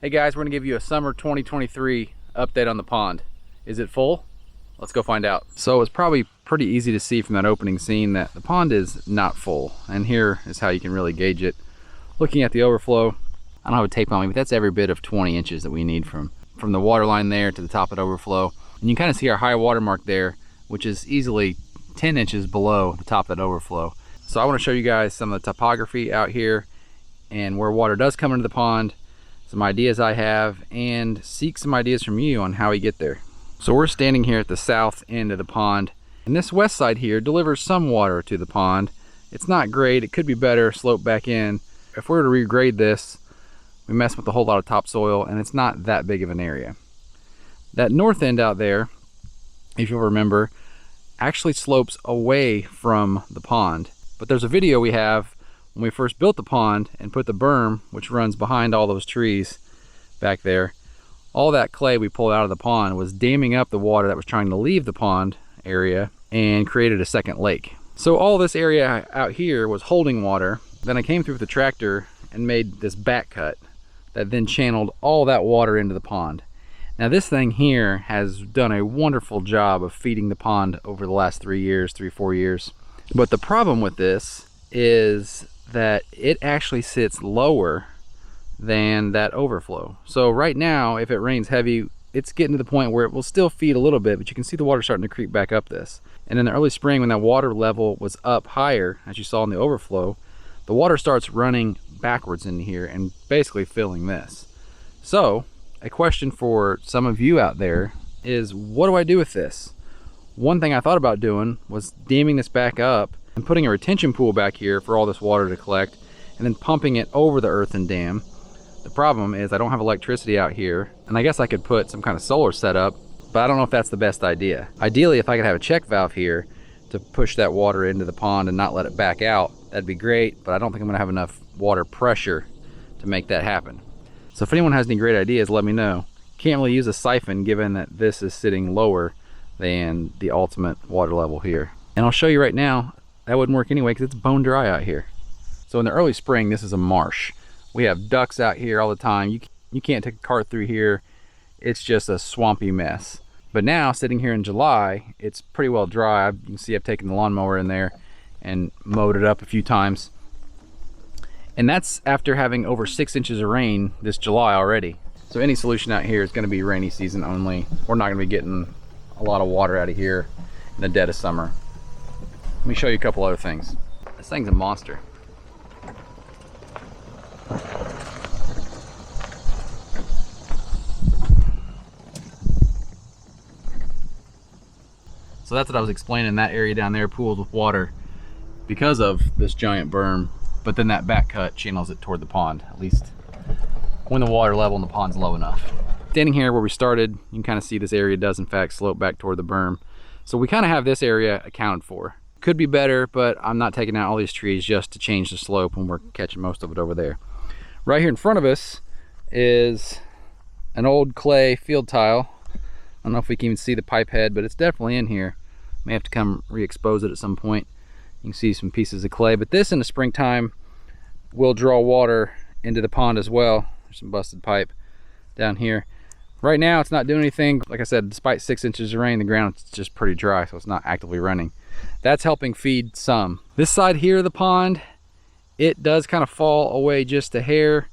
Hey guys, we're gonna give you a summer 2023 update on the pond. Is it full? Let's go find out. So it's probably pretty easy to see from that opening scene that the pond is not full. And here is how you can really gauge it. Looking at the overflow, I don't have a tape on me, but that's every bit of 20 inches that we need from the water line there to the top of the overflow. And you can kind of see our high water mark there, which is easily 10 inches below the top of that overflow. So I want to show you guys some of the topography out here and where water does come into the pond, some ideas I have, and seek some ideas from you on how we get there. So we're standing here at the south end of the pond, and this west side here delivers some water to the pond. It's not great, it could be better, slope back in. If we were to regrade this, we mess with a whole lot of topsoil, and it's not that big of an area. That north end out there, if you'll remember, actually slopes away from the pond. But there's a video we have when we first built the pond and put the berm, which runs behind all those trees back there. All that clay we pulled out of the pond was damming up the water that was trying to leave the pond area and created a second lake. So all this area out here was holding water. Then I came through with the tractor and made this back cut that then channeled all that water into the pond. Now this thing here has done a wonderful job of feeding the pond over the last 4 years. But the problem with this is that it actually sits lower than that overflow. So right now, if it rains heavy, it's getting to the point where it will still feed a little bit, but you can see the water starting to creep back up this. And in the early spring, when that water level was up higher, as you saw in the overflow, the water starts running backwards in here and basically filling this. So a question for some of you out there is, what do I do with this? One thing I thought about doing was damming this back up and putting a retention pool back here for all this water to collect, and then pumping it over the earthen dam. The problem is I don't have electricity out here, and I guess I could put some kind of solar setup, but I don't know if that's the best idea. Ideally, if I could have a check valve here to push that water into the pond and not let it back out, that'd be great, but I don't think I'm gonna have enough water pressure to make that happen. So if anyone has any great ideas, let me know. Can't really use a siphon given that this is sitting lower than the ultimate water level here. And I'll show you right now, that wouldn't work anyway because it's bone dry out here. So in the early spring, this is a marsh. We have ducks out here all the time. You can't take a cart through here. It's just a swampy mess. But now, sitting here in July, it's pretty well dry. You can see I've taken the lawnmower in there and mowed it up a few times. And that's after having over 6 inches of rain this July already. So any solution out here is gonna be rainy season only. We're not gonna be getting a lot of water out of here in the dead of summer. Let me show you a couple other things. This thing's a monster. So that's what I was explaining, that area down there pools with water because of this giant berm, but then that back cut channels it toward the pond, at least when the water level in the pond's low enough. Standing here where we started, you can kind of see this area does in fact slope back toward the berm. So we kind of have this area accounted for. Could be better, but I'm not taking out all these trees just to change the slope when we're catching most of it over there. Right here in front of us is an old clay field tile. I don't know if we can even see the pipe head, but it's definitely in here. May have to come re-expose it at some point. You can see some pieces of clay, but this in the springtime will draw water into the pond as well. There's some busted pipe down here. Right now it's not doing anything. Like I said, despite 6 inches of rain, the ground's just pretty dry, so it's not actively running. That's helping feed some. This side here of the pond, it does kind of fall away just a hair,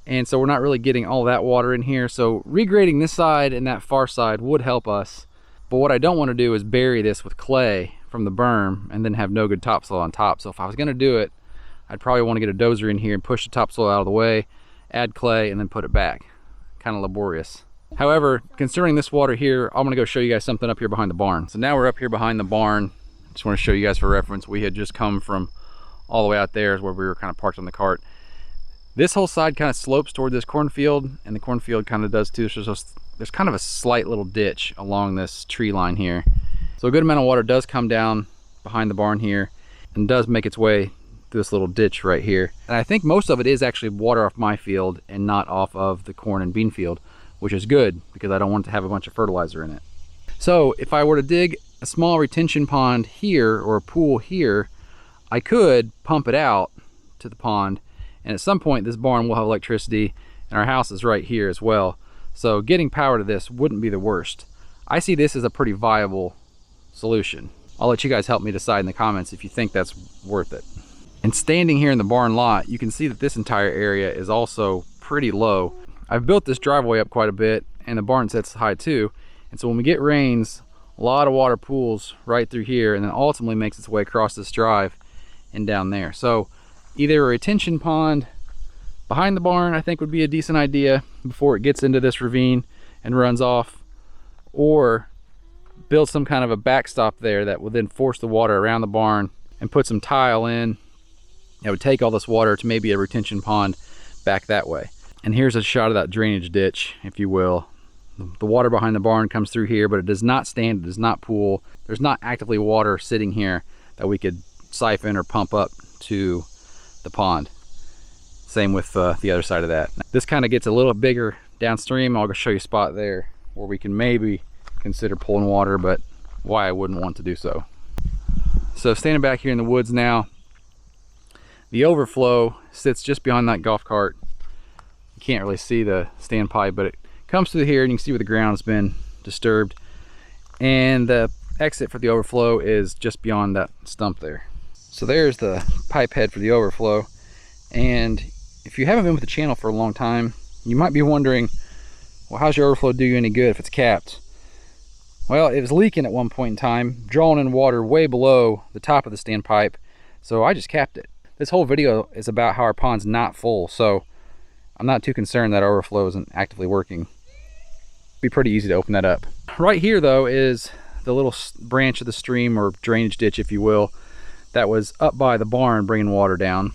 and so we're not really getting all that water in here. So regrading this side and that far side would help us. But what I don't want to do is bury this with clay from the berm and then have no good topsoil on top. So if I was going to do it, I'd probably want to get a dozer in here and push the topsoil out of the way, add clay, and then put it back. Kind of laborious. However, considering this water here, I'm gonna go show you guys something up here behind the barn. So now we're up here behind the barn. Just want to show you guys for reference. We had just come from all the way out there is where we were kind of parked on the cart. This whole side kind of slopes toward this cornfield, and the cornfield kind of does too. So there's kind of a slight little ditch along this tree line here. So a good amount of water does come down behind the barn here and does make its way through this little ditch right here. And I think most of it is actually water off my field and not off of the corn and bean field, which is good because I don't want to have a bunch of fertilizer in it. So if I were to dig a small retention pond here or a pool here, I could pump it out to the pond, and at some point this barn will have electricity and our house is right here as well. So getting power to this wouldn't be the worst. I see this as a pretty viable solution. I'll let you guys help me decide in the comments if you think that's worth it. And standing here in the barn lot, you can see that this entire area is also pretty low. I've built this driveway up quite a bit, and the barn sets high too. And so when we get rains, a lot of water pools right through here and then ultimately makes its way across this drive and down there. So either a retention pond behind the barn, I think, would be a decent idea before it gets into this ravine and runs off, or build some kind of a backstop there that will then force the water around the barn and put some tile in. It would take all this water to maybe a retention pond back that way. And here's a shot of that drainage ditch, if you will. The water behind the barn comes through here, but it does not stand, it does not pool. There's not actively water sitting here that we could siphon or pump up to the pond. Same with the other side of that. This kind of gets a little bigger downstream. I'll go show you a spot there where we can maybe consider pulling water, but why I wouldn't want to do so. So standing back here in the woods now, the overflow sits just behind that golf cart. You can't really see the standpipe, but it comes through here and you can see where the ground's been disturbed. And the exit for the overflow is just beyond that stump there. So there's the pipe head for the overflow. And if you haven't been with the channel for a long time, you might be wondering, well, how's your overflow do you any good if it's capped? Well, it was leaking at one point in time, drawing in water way below the top of the standpipe, so I just capped it. This whole video is about how our pond's not full, so I'm not too concerned that our overflow isn't actively working. It'd be pretty easy to open that up. Right here, though, is the little branch of the stream, or drainage ditch, if you will, that was up by the barn bringing water down.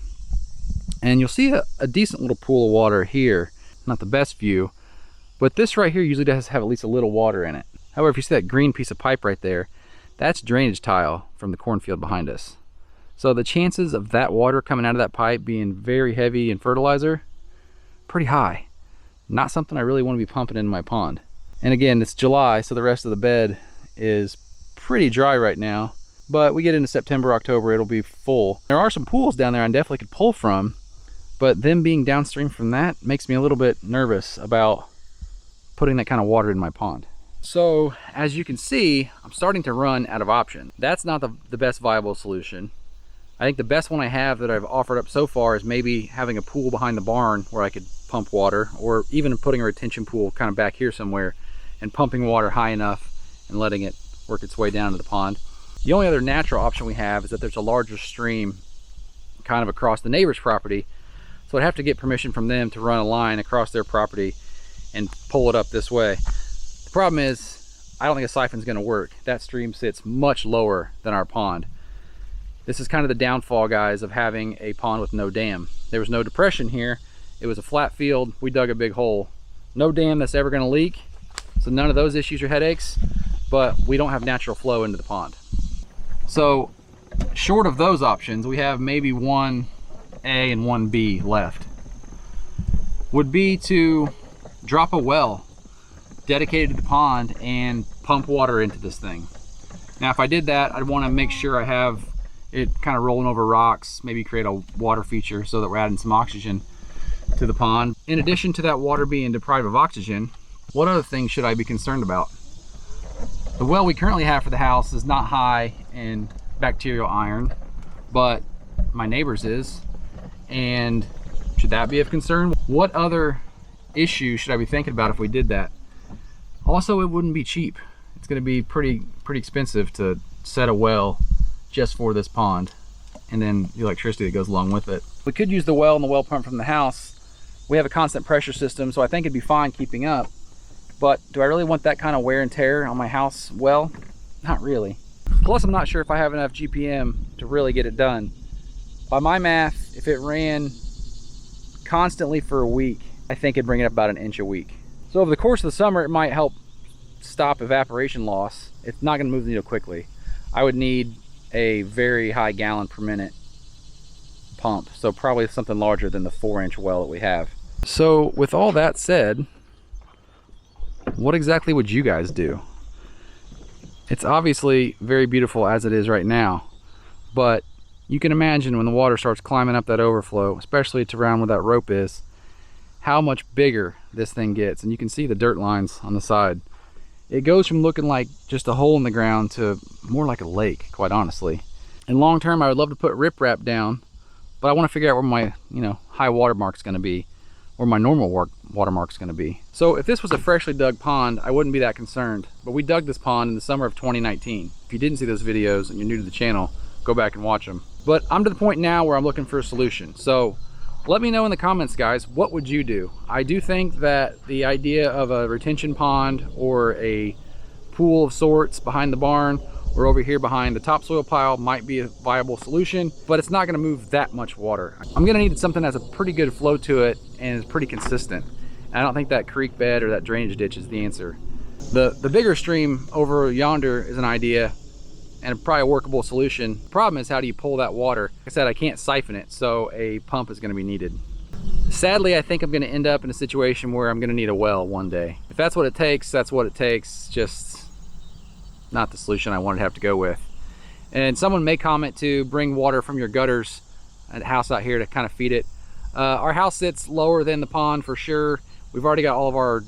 And you'll see a decent little pool of water here. Not the best view, but this right here usually does have at least a little water in it. However, if you see that green piece of pipe right there, that's drainage tile from the cornfield behind us. So the chances of that water coming out of that pipe being very heavy in fertilizer, pretty high. Not something I really want to be pumping in my pond. And again, it's July, so the rest of the bed is pretty dry right now. But we get into September, October, it'll be full. There are some pools down there I definitely could pull from, but them being downstream from that makes me a little bit nervous about putting that kind of water in my pond. So as you can see, I'm starting to run out of options. That's not the best viable solution. I think the best one I have that I've offered up so far is maybe having a pool behind the barn where I could pump water, or even putting a retention pool kind of back here somewhere and pumping water high enough and letting it work its way down to the pond. The only other natural option we have is that there's a larger stream kind of across the neighbor's property. So I'd have to get permission from them to run a line across their property and pull it up this way. The problem is, I don't think a siphon's gonna work. That stream sits much lower than our pond. This is kind of the downfall, guys, of having a pond with no dam. There was no depression here. It was a flat field. We dug a big hole. No dam that's ever gonna leak. So none of those issues or headaches, but we don't have natural flow into the pond. So short of those options, we have maybe 1A and 1B left. Would be to drop a well dedicated to the pond and pump water into this thing. Now if I did that, I'd want to make sure I have it kind of rolling over rocks, maybe create a water feature so that we're adding some oxygen to the pond. In addition to that water being deprived of oxygen, what other things should I be concerned about? The well we currently have for the house is not high in bacterial iron, but my neighbor's is, and should that be of concern? What other issues should I be thinking about if we did that? Also, it wouldn't be cheap. It's going to be pretty expensive to set a well just for this pond, and then the electricity that goes along with it. We could use the well and the well pump from the house. We have a constant pressure system, so I think it'd be fine keeping up. But do I really want that kind of wear and tear on my house well? Not really. Plus, I'm not sure if I have enough GPM to really get it done. By my math, if it ran constantly for a week, I think it'd bring it up about 1 inch a week. So over the course of the summer, it might help stop evaporation loss. It's not gonna move the needle quickly. I would need a very high gallon per minute pump, so probably something larger than the 4-inch well that we have. So with all that said, what exactly would you guys do? It's obviously very beautiful as it is right now, but you can imagine when the water starts climbing up that overflow, especially to around where that rope is, how much bigger this thing gets. And you can see the dirt lines on the side. It goes from looking like just a hole in the ground to more like a lake, quite honestly. And long term, I would love to put riprap down, but I want to figure out where my, high water mark's going to be, where my normal water mark's going to be. So if this was a freshly dug pond, I wouldn't be that concerned. But we dug this pond in the summer of 2019. If you didn't see those videos and you're new to the channel, go back and watch them. But I'm to the point now where I'm looking for a solution. So let me know in the comments, guys, what would you do? I do think that the idea of a retention pond or a pool of sorts behind the barn or over here behind the topsoil pile might be a viable solution, but it's not gonna move that much water. I'm gonna need something that has a pretty good flow to it and is pretty consistent. And I don't think that creek bed or that drainage ditch is the answer. The bigger stream over yonder is an idea and probably a workable solution. Problem is, how do you pull that water? Like I said, I can't siphon it, so a pump is gonna be needed. Sadly, I think I'm gonna end up in a situation where I'm gonna need a well one day. If that's what it takes, that's what it takes. Just not the solution I wanted to have to go with. And someone may comment to bring water from your gutters at the house out here to kind of feed it. Our house sits lower than the pond for sure. We've already got all of our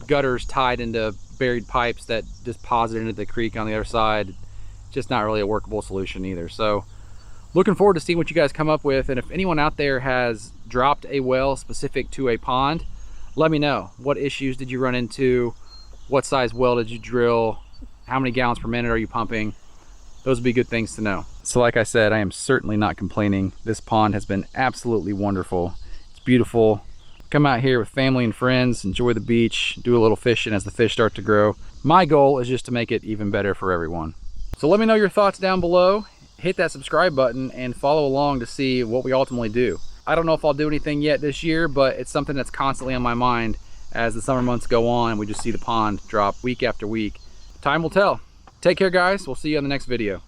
gutters tied into buried pipes that deposit into the creek on the other side. Just not really a workable solution either. So looking forward to seeing what you guys come up with. And if anyone out there has dropped a well specific to a pond, let me know. What issues did you run into? What size well did you drill? How many gallons per minute are you pumping? Those would be good things to know. So like I said, I am certainly not complaining. This pond has been absolutely wonderful. It's beautiful. Come out here with family and friends, enjoy the beach, do a little fishing as the fish start to grow. My goal is just to make it even better for everyone. So let me know your thoughts down below. Hit that subscribe button and follow along to see what we ultimately do. I don't know if I'll do anything yet this year, but it's something that's constantly on my mind as the summer months go on. We just see the pond drop week after week. Time will tell. Take care, guys. We'll see you on the next video.